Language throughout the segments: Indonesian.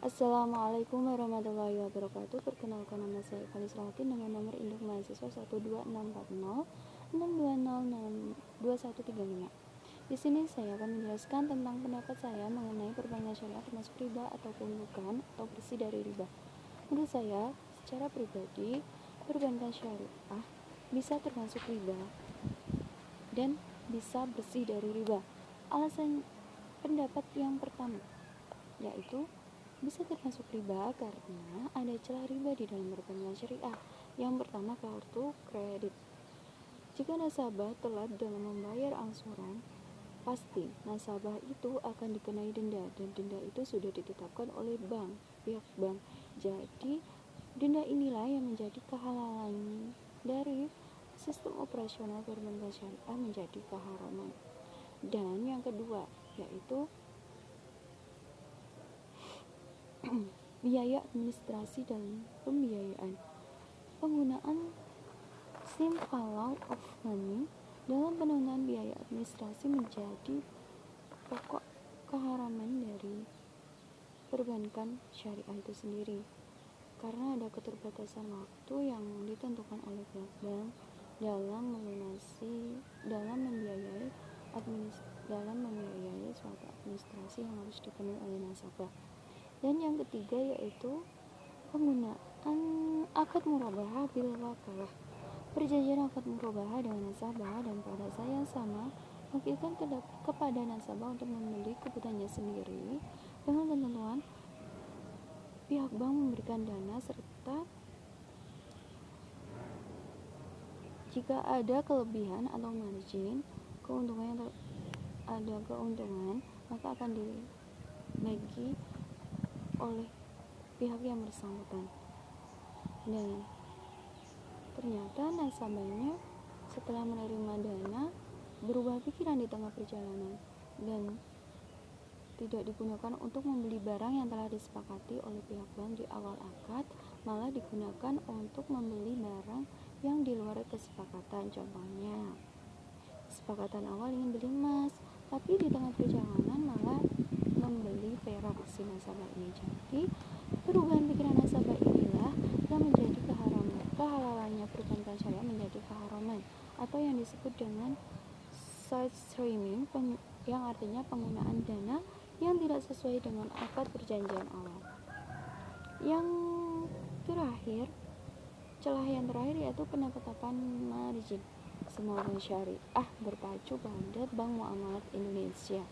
Assalamualaikum warahmatullahi wabarakatuh. Perkenalkan, nama saya Fani Salatin dengan nomor induk mahasiswa 1264062002135. Di sini saya akan menjelaskan tentang pendapat saya mengenai perbankan syariah termasuk riba ataupun bukan, atau bersih dari riba. Menurut saya, secara pribadi, perbankan syariah bisa termasuk riba dan bisa bersih dari riba. Alasan pendapat yang pertama yaitu bisa termasuk riba karena ada celah riba di dalam perbankan syariah. Yang pertama, kartu kredit. Jika nasabah telat dalam membayar angsuran, pasti nasabah itu akan dikenai denda, dan denda itu sudah ditetapkan oleh pihak bank. Jadi denda inilah yang menjadi kehalalan dari sistem operasional perbankan syariah menjadi keharaman. Dan yang kedua yaitu biaya administrasi dan pembiayaan. Penggunaan simple law of money dalam penentuan biaya administrasi menjadi pokok keharaman dari perbankan syariah itu sendiri, karena ada keterbatasan waktu yang ditentukan oleh pihak bank dalam membiayai suatu administrasi yang harus dipenuhi oleh nasabah. Dan yang ketiga yaitu penggunaan akad murabahah bil wakalah. Perjanjian akad murabahah dengan nasabah dan pada saat yang sama mewakilkan kepada nasabah untuk membeli kebutuhannya sendiri dengan ketentuan pihak bank memberikan dana, serta jika ada kelebihan atau margin keuntungan maka akan dibagi oleh pihak yang bersangkutan. Dan ternyata nasabahnya setelah menerima dana berubah pikiran di tengah perjalanan dan tidak digunakan untuk membeli barang yang telah disepakati oleh pihak bank di awal akad, malah digunakan untuk membeli barang yang di luar kesepakatan. Contohnya, kesepakatan awal ingin beli emas, tapi di tengah perjalanan malah membeli perak si nasabah ini. Jadi perubahan pikiran nasabah inilah yang menjadi kehalalannya perbankan syariah menjadi keharaman, atau yang disebut dengan side streaming, yang artinya penggunaan dana yang tidak sesuai dengan akad perjanjian awal. Yang terakhir, celah yang terakhir yaitu penetapan margin. Semua bank syariah berpacu pada Bank Muamalat Indonesia,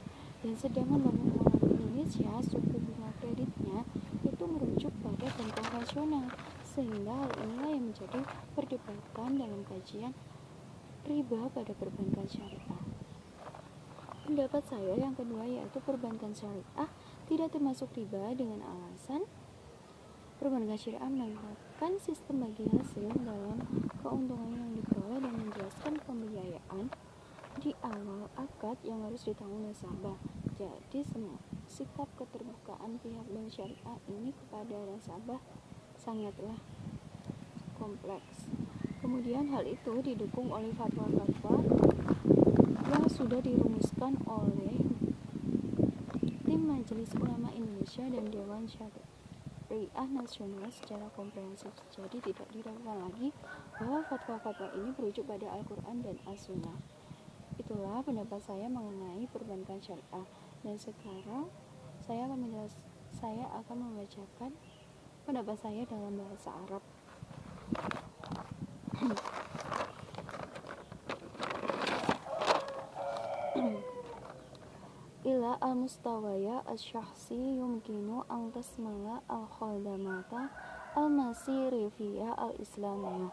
dan sedangkan Bank Muamalat Indonesia suku bunga kreditnya itu merujuk pada bank konvensional, sehingga hal inilah yang menjadi perdebatan dalam kajian riba pada perbankan syariah. Pendapat saya yang kedua yaitu perbankan syariah tidak termasuk riba dengan alasan perbankan syariah menerapkan sistem bagi hasil dalam keuntungan yang diperoleh dan menjelaskan pembiayaan di awal akad yang harus ditanggung nasabah. Jadi sikap keterbukaan pihak bank syariah ini kepada nasabah sangatlah kompleks. Kemudian hal itu didukung oleh fatwa-fatwa yang sudah dirumuskan oleh tim Majelis Ulama Indonesia dan Dewan Syariah Nasional secara komprehensif. Jadi tidak diragukan lagi bahwa fatwa-fatwa ini merujuk pada Al-Quran dan As-Sunnah. Itulah pendapat saya mengenai perbankan syariah. Dan sekarang saya akan membacakan pendapat saya dalam bahasa Arab. Ila al-mustawaya al-syahsi yumkinu an tasmala al-khaldamata al-masirifiyah al-islamiyah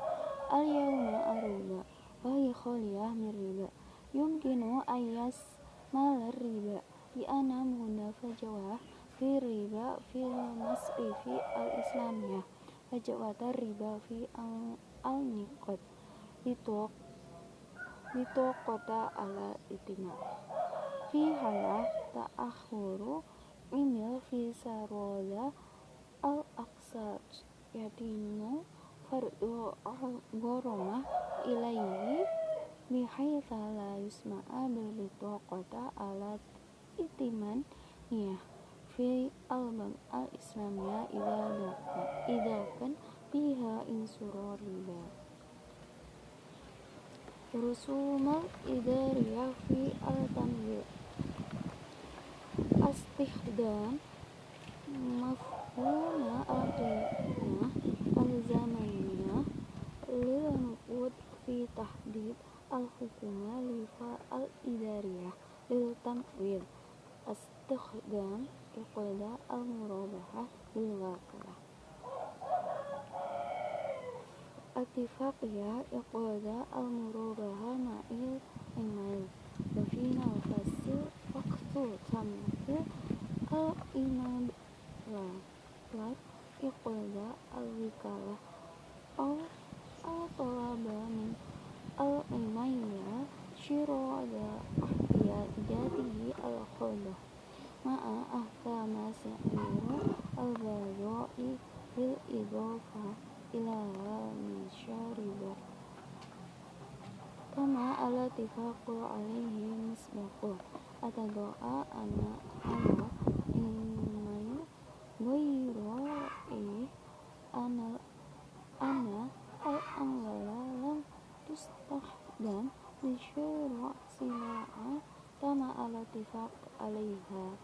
al-yawma ar-riba wa kholiyah mir-riba yumkinu ayas malar riba di ana munafajawah fi riba fil masrifi al-islamiyah fajawata riba fi al-niqad litokota ala itima fi halah ta'akhuru imil fi saroda al-aqsad yatimu fardu goromah ilaihi bihaitha la yusma'a bil bitokota ala itiman niyah fi al-bank al-islamiyah idakan biha insuro riba rusumal idariyah fi al-tanwir astikhdam mafhuma al-qimah al-zamaniyah lil nuqud fi tahdid al-hukumah lifa al-idariyah lil tanwir astikhdam iqada al-murabahah lil wakalah attifaqiyah iqada al-murabahah ma'il imail wafina al-fasil waqtu tamthil al-imam lat iqada al-wikalah al-talaba min al-imayya syirada ahtiyajatihi al-khodah ma'a ahkama sa'iru al-badai bil idofa ilaha misyariba kama al-tifaqu alaihi misbaqu atadoa ana imayl goyro ana al-amwala lam tustahdam li syura' sila'a kama al-tifaq alaiha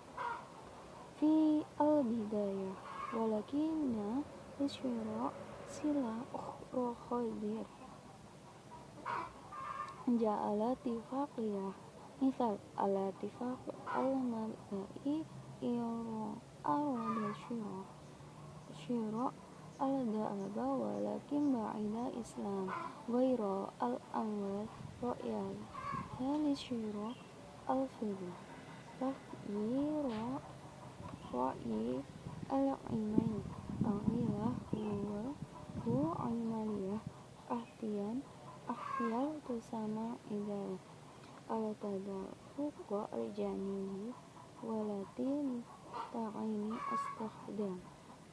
fi al-bidayah walakinna isyura' sila ukhra khadir ja'ala tifaqiyah misal al-tifaq al-mabda'i arada syura' al-da'aba walakin ba'ida islam ghaira al-amwal ra'yal hali syura' al-fiddah ra'yi al-imail awilah hu imaliyah ahtiyal tusama idal al-tadafuq al-janibi walati ta'ini astakhdam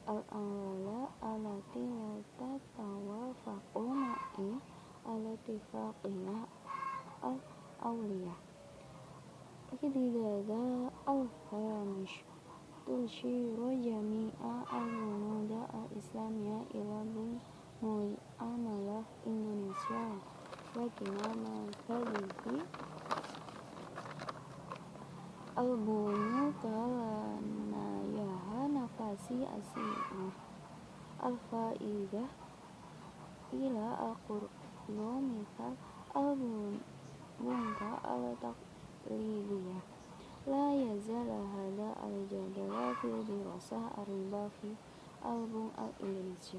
al-amwala alati la tatawafaqu ma'i al-tifaqiyah al-awliyah ididada al-hamish tushiru jami'a al-munuda al-islamiyah ila mu'amalah Indonesia wakina makadihi al-bunu kalanayaha nafasi asiyah al-faidah ila al-qurlu misal al-bunka al-taqlidiyah la yazala hada al-jadala fil dirasah ar-riba fi al-bun al-Indonesia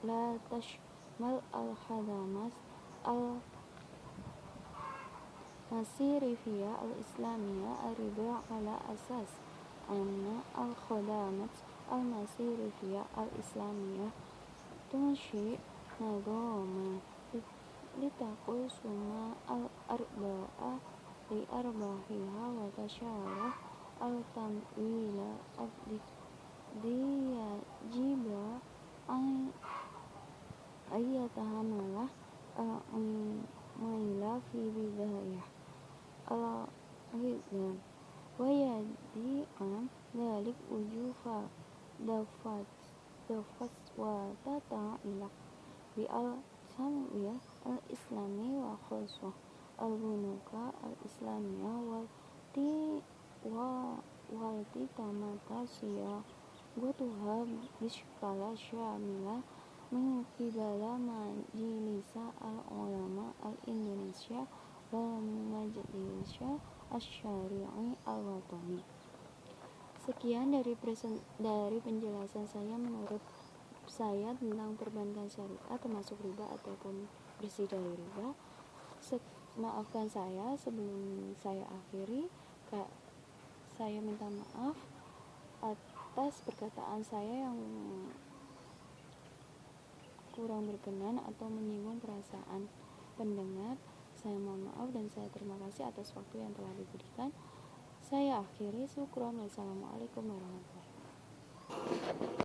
la tashmal al-khadamat al-masirifiyah al-islamiyah ar-riba ala asas anna al-khadamat al-masirifiyah al-islamiyah tunshi nadoma litakul suma al-arba'ah li arbahiha wa tasyarah al-tamwila diyajiba ayyatahamalah al-mayla fi bidayah al-ghizan wa yadi'an dalik ujufa dafat wa tata'ilaq bi al-samwil al-islami wa khoswah al-bunuka al-islamiyah walti tamata siya gutuha bishkala syamilah min qibala majlisa al-ulama al-Indonesia wal majlisa asy-syari'i al-watani. Sekian dari penjelasan saya menurut saya tentang perbankan syariah termasuk riba ataupun bersih dari riba. Maafkan saya sebelum saya akhiri. Saya minta maaf atas perkataan saya yang kurang berkenan atau menyinggung perasaan pendengar. Saya mohon maaf dan saya terima kasih atas waktu yang telah diberikan. Saya akhiri. Syukron. Wassalamualaikum warahmatullahi wabarakatuh.